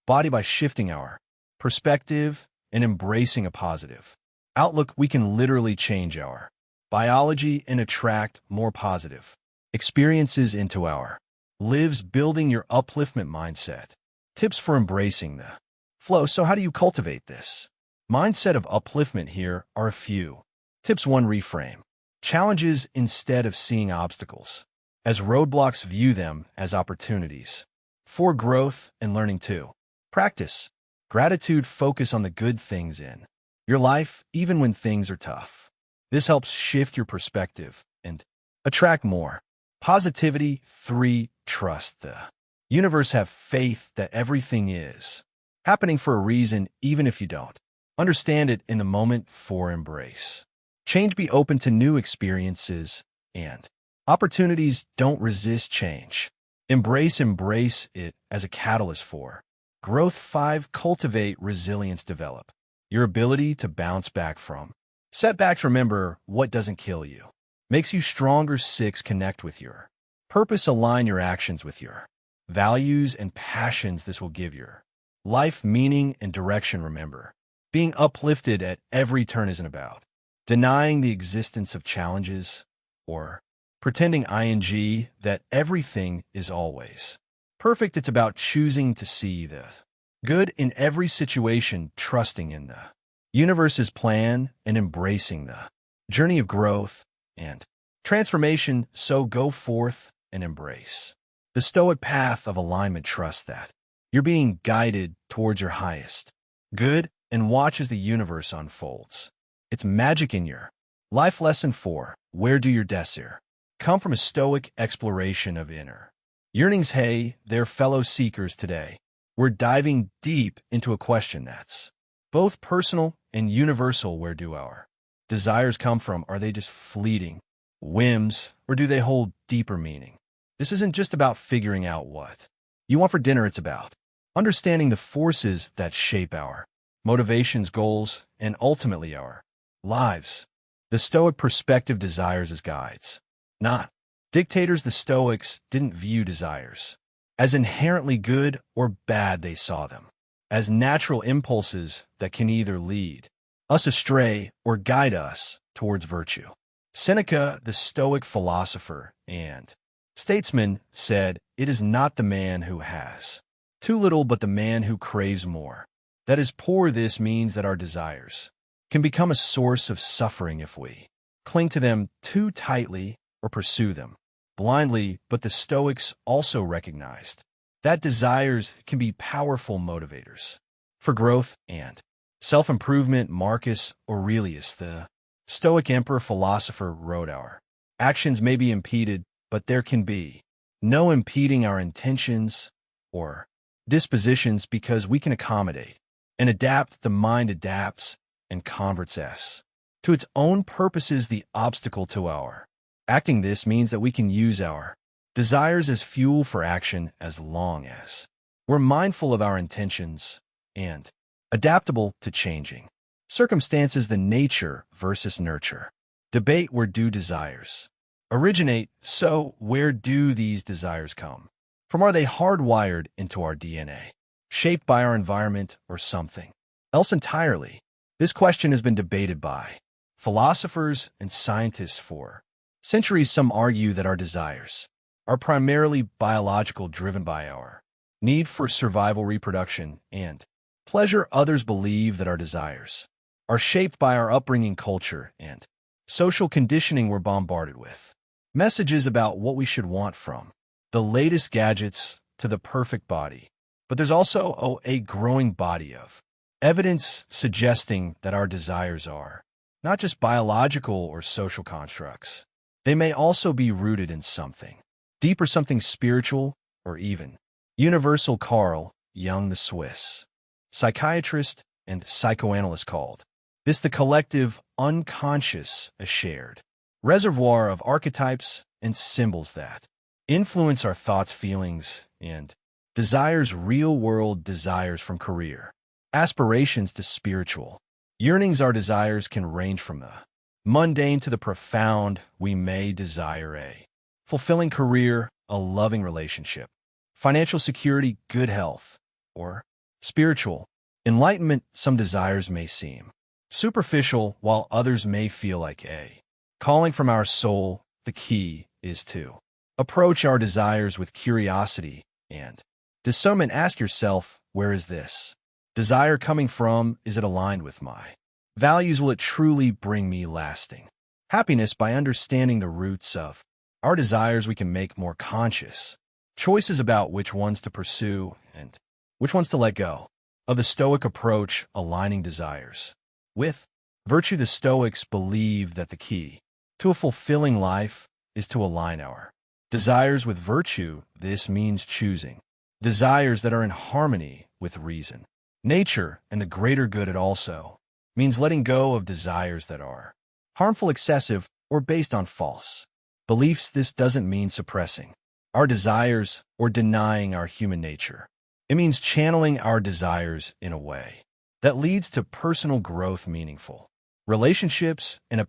body by shifting our perspective and embracing a positive outlook. We can literally change our biology and attract more positive experiences into our lives, building your upliftment mindset. Tips for embracing the flow. So how do you cultivate this mindset of upliftment? Here are a few tips. 1. Reframe challenges instead of seeing obstacles as roadblocks. View them as opportunities for growth and learning. 2. Practice gratitude. Focus on the good things in your life, even when things are tough. This helps shift your perspective and attract more positivity. 3. Trust the universe. Have faith that everything is happening for a reason, even if you don't understand it in the moment. 4. Embrace change. Be open to new experiences and opportunities. Don't resist change. Embrace it as a catalyst for growth. 5. Cultivate resilience. Develop your ability to bounce back from setbacks. Remember, what doesn't kill you makes you stronger. 6. Connect with your purpose. Align your actions with your values and passions. This will give your life meaning and direction. Remember, being uplifted at every turn isn't about denying the existence of challenges or pretending that everything is always perfect. It's about choosing to see the good in every situation, trusting in the universe's plan, and embracing the journey of growth and transformation. So go forth and embrace the stoic path of alignment. Trust that you're being guided towards your highest good and watch as the universe unfolds its magic in your life. Lesson 4. Where do your desires come from? A stoic exploration of inner yearnings. Hey there, fellow seekers. Today, we're diving deep into a question that's both personal and universal. Where do our desires come from? Are they just fleeting whims, or do they hold deeper meaning? This isn't just about figuring out what you want for dinner. It's about understanding the forces that shape our motivations, goals, and ultimately our lives. The Stoic perspective: desires as guides, not dictators. The Stoics didn't view desires as inherently good or bad. They saw them as natural impulses that can either lead us astray or guide us towards virtue. Seneca, the Stoic philosopher and statesman, said, "It is not the man who has too little, but the man who craves more that is poor." This means that our desires can become a source of suffering if we cling to them too tightly or pursue them blindly. But the Stoics also recognized that desires can be powerful motivators for growth and self-improvement. Marcus Aurelius, the Stoic emperor philosopher, wrote, "Our actions may be impeded, but there can be no impeding our intentions or dispositions, because we can accommodate and adapt. The mind adapts and converts to its own purposes. The obstacle to our acting." This means that we can use our desires as fuel for action as long as we're mindful of our intentions and adaptable to changing circumstances. The nature versus nurture debate: where do desires originate? So where do these desires come from? Are they hardwired into our DNA, shaped by our environment, or something else entirely? This question has been debated by philosophers and scientists for centuries. Some argue that our desires are primarily biological, driven by our need for survival, reproduction, and pleasure. Others believe that our desires are shaped by our upbringing, culture, and social conditioning. We're bombarded with messages about what we should want, from the latest gadgets to the perfect body. But there's also a growing body of evidence suggesting that our desires are not just biological or social constructs. They may also be rooted in something deeper, something spiritual, or even universal. Carl Jung, the Swiss psychiatrist and psychoanalyst, called this the collective unconscious, a shared reservoir of archetypes and symbols that influence our thoughts, feelings, and desires. Real-world desires, from career aspirations to spiritual yearnings. Our desires can range from the mundane to the profound. We may desire a fulfilling career, a loving relationship, financial security, good health, or spiritual. Enlightenment, some desires may seem superficial, while others may feel like a calling from our soul. The key is to approach our desires with curiosity and discernment. Ask yourself, where is this desire coming from? Is it aligned with my values? Will it truly bring me lasting happiness? By understanding the roots of our desires, we can make more conscious choices about which ones to pursue and which ones to let go. Of the Stoic approach, aligning desires with virtue. The Stoics believe that the key to a fulfilling life is to align our desires with virtue. This means choosing desires that are in harmony with reason, nature, and the greater good. It also means letting go of desires that are harmful, excessive, or based on false beliefs. This doesn't mean suppressing our desires or denying our human nature. It means channeling our desires in a way that leads to personal growth, meaningful relationships, and a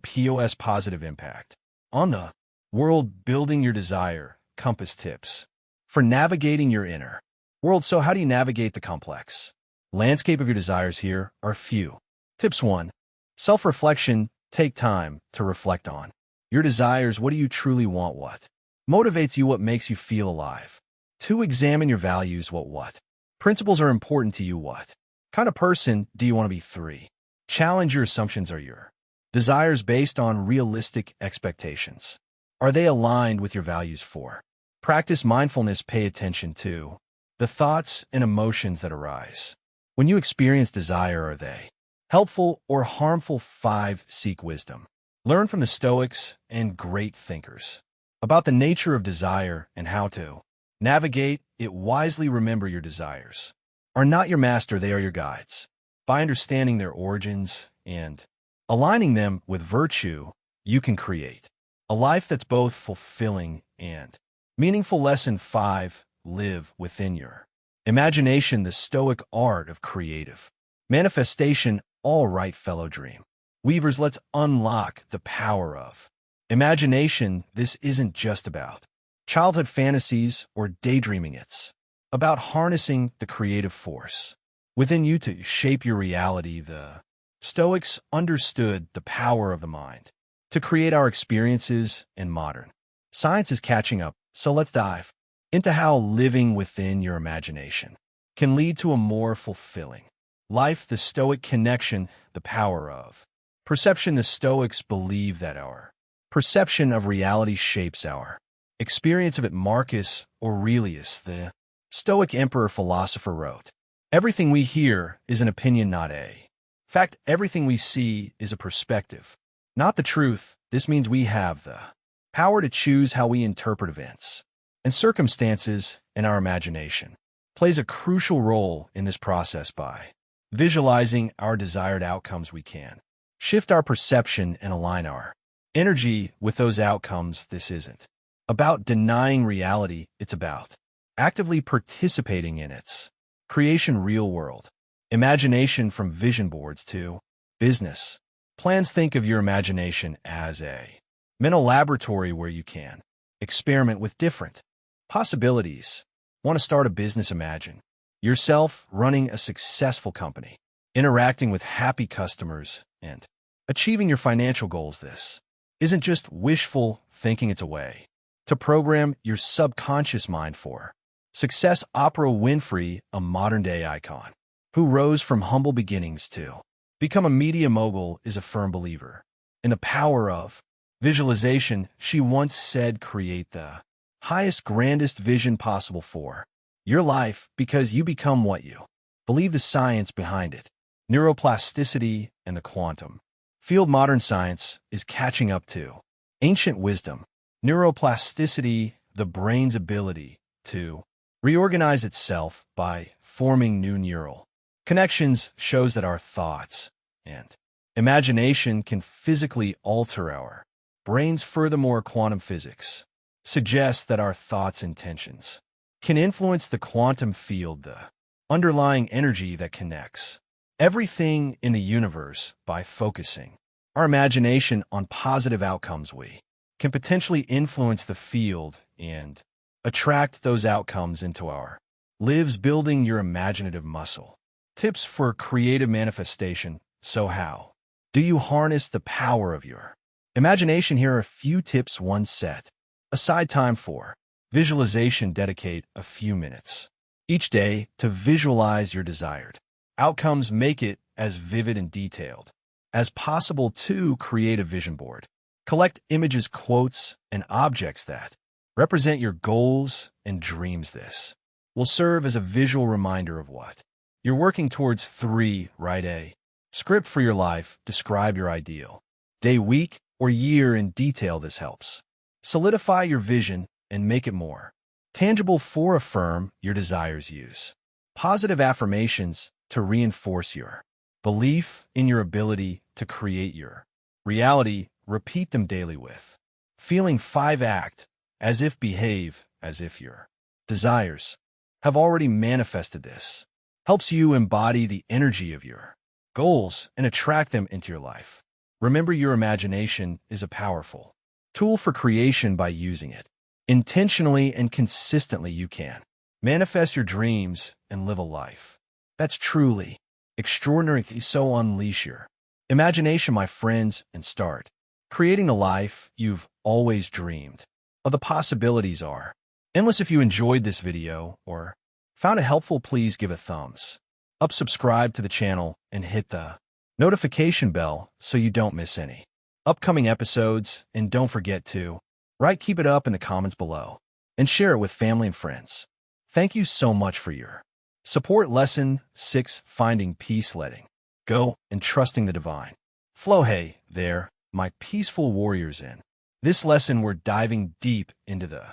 positive impact on the world. Building your desire compass tips for navigating your inner world. So how do you navigate the complex landscape of your desires? Here are a few tips. 1. Self-reflection. Take time to reflect on your desires. What do you truly want? What motivates you? What makes you feel alive? 2. Examine your values. What principles are important to you? What kind of person do you want to be? 3. Challenge your assumptions. Are your desires based on realistic expectations? Are they aligned with your values? 4. Practice mindfulness. Pay attention to the thoughts and emotions that arise when you experience desire. Are they helpful or harmful? 5. Seek wisdom. Learn from the Stoics and great thinkers about the nature of desire and how to navigate it wisely. Remember, your desires are not your master, they are your guides. By understanding their origins and aligning them with virtue, you can create a life that's both fulfilling and meaningful. Lesson 5. Live within your imagination. The Stoic art of creative manifestation. All right, fellow dream weavers, let's unlock the power of imagination. This isn't just about childhood fantasies or daydreaming. It's about harnessing the creative force within you to shape your reality. The Stoics understood the power of the mind to create our experiences, and modern science is catching up. So let's dive into how living within your imagination can lead to a more fulfilling life. The Stoic connection, the power of perception. The Stoics believe that our perception of reality shapes our experience of it. Marcus Aurelius, the Stoic emperor philosopher, wrote, "Everything we hear is an opinion, not a fact. Everything we see is a perspective, not the truth." This means we have the power to choose how we interpret events and circumstances, and our imagination plays a crucial role in this process. By visualizing our desired outcomes, we can shift our perception and align our energy with those outcomes. This isn't about denying reality, it's about actively participating in its creation. Real world imagination. From vision boards to business plans, think of your imagination as a mental laboratory where you can experiment with different possibilities. Want to start a business? Imagine yourself running a successful company, interacting with happy customers, and achieving your financial goals. This isn't just wishful thinking, it's a way to program your subconscious mind for success. Oprah Winfrey, a modern-day icon who rose from humble beginnings to become a media mogul, is a firm believer in the power of visualization. She once said, "Create the highest, grandest vision possible for your life because you become what you believe." The science behind it, neuroplasticity and the quantum field. Modern science is catching up to ancient wisdom. Neuroplasticity, the brain's ability to reorganize itself by forming new neural connections, shows that our thoughts and imagination can physically alter our brains. Furthermore, quantum physics suggests that our thoughts and intentions can influence the quantum field, the underlying energy that connects everything in the universe. By focusing our imagination on positive outcomes, we can potentially influence the field and attract those outcomes into our lives. Building your imaginative muscle. Tips for creative manifestation. So how do you harness the power of your imagination? Here are a few tips. 1. Set aside time for visualization. Dedicate a few minutes each day to visualize your desired outcomes. Make it as vivid and detailed as possible. 2. Create a vision board. Collect images, quotes, and objects that represent your goals and dreams. This will serve as a visual reminder of what you're working towards. 3. Write a script for your life. Describe your ideal day, week, or year in detail. This helps solidify your vision and make it more tangible. 4. Affirm your desires. Use positive affirmations to reinforce your belief in your ability to create your reality. Repeat them daily with feeling. 5. Act as if, behave as if your desires have already manifested. This helps you embody the energy of your goals and attract them into your life. Remember, your imagination is a powerful tool for creation. By using it intentionally and consistently, you can manifest your dreams and live a life that's truly extraordinary. So unleash your imagination, my friends, and start creating the life you've always dreamed of. The possibilities are endless. If you enjoyed this video or found it helpful, please give a thumbs up, subscribe to the channel, and hit the notification bell so you don't miss any upcoming episodes. And don't forget to keep it up in the comments below and share it with family and friends. Thank you so much for your support. Lesson 6. Finding peace. Letting go and trusting the divine flow. Hey there, my peaceful warriors. In this lesson, we're diving deep into the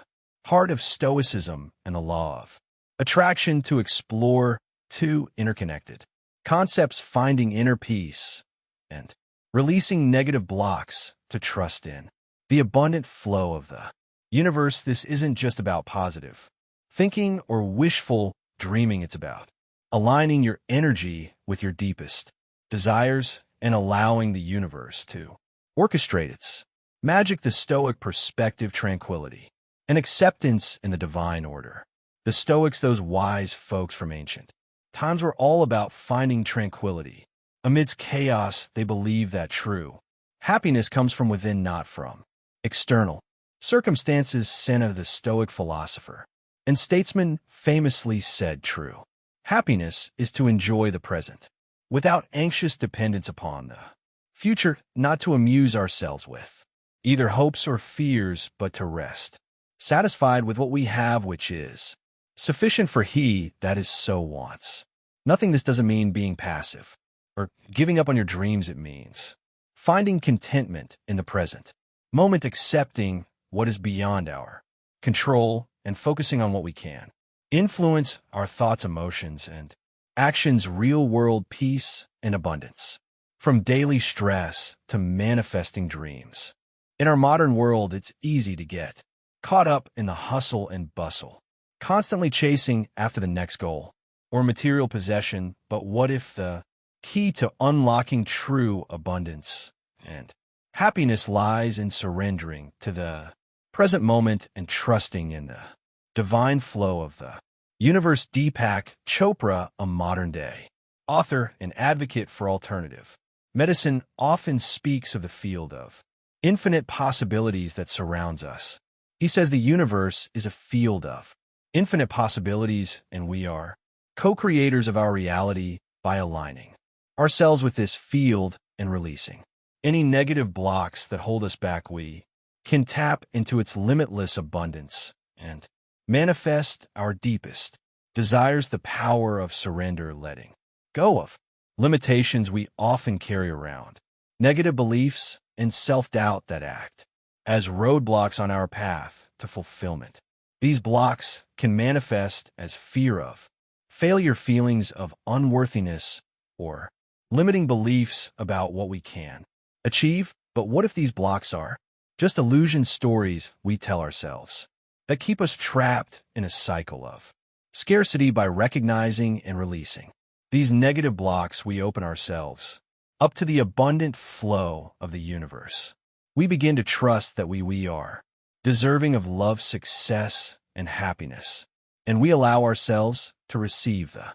heart of Stoicism and the law of attraction to explore two interconnected concepts: finding inner peace and releasing negative blocks to trust in the abundant flow of the universe. This isn't just about positive thinking or wishful dreaming. It's about aligning your energy with your deepest desires and allowing the universe to orchestrate its magic. The Stoic perspective: tranquility and acceptance in the divine order. The Stoics, those wise folks from ancient times, were all about finding tranquility amidst chaos. They believe that true happiness comes from within, not from external circumstances. Seneca, the Stoic philosopher and statesman, famously said, "True happiness is to enjoy the present without anxious dependence upon the future, not to amuse ourselves with either hopes or fears, but to rest satisfied with what we have, which is sufficient for he that is so wants nothing." This doesn't mean being passive or giving up on your dreams. It means finding contentment in the present moment, accepting what is beyond our control, and focusing on what we can influence: our thoughts, emotions, and actions. Real-world peace and abundance, from daily stress to manifesting dreams. In our modern world, it's easy to get caught up in the hustle and bustle, constantly chasing after the next goal or material possession. But what if the key to unlocking true abundance and happiness lies in surrendering to the present moment and trusting in the divine flow of the universe? Deepak Chopra, a modern-day author and advocate for alternative medicine, often speaks of the field of infinite possibilities that surrounds us. He says the universe is a field of infinite possibilities, and we are co-creators of our reality by aligning ourselves with this field and releasing any negative blocks that hold us back. We can tap into its limitless abundance and manifest our deepest desires. The power of surrender: letting go of limitations we often carry around, negative beliefs and self-doubt that act as roadblocks on our path to fulfillment. These blocks can manifest as fear of failure, feelings of unworthiness, or limiting beliefs about what we can achieve. But what if these blocks are just illusion stories we tell ourselves that keep us trapped in a cycle of scarcity? By recognizing and releasing these negative blocks, we open ourselves up to the abundant flow of the universe. We begin to trust that we are deserving of love, success, and happiness, and we allow ourselves to receive the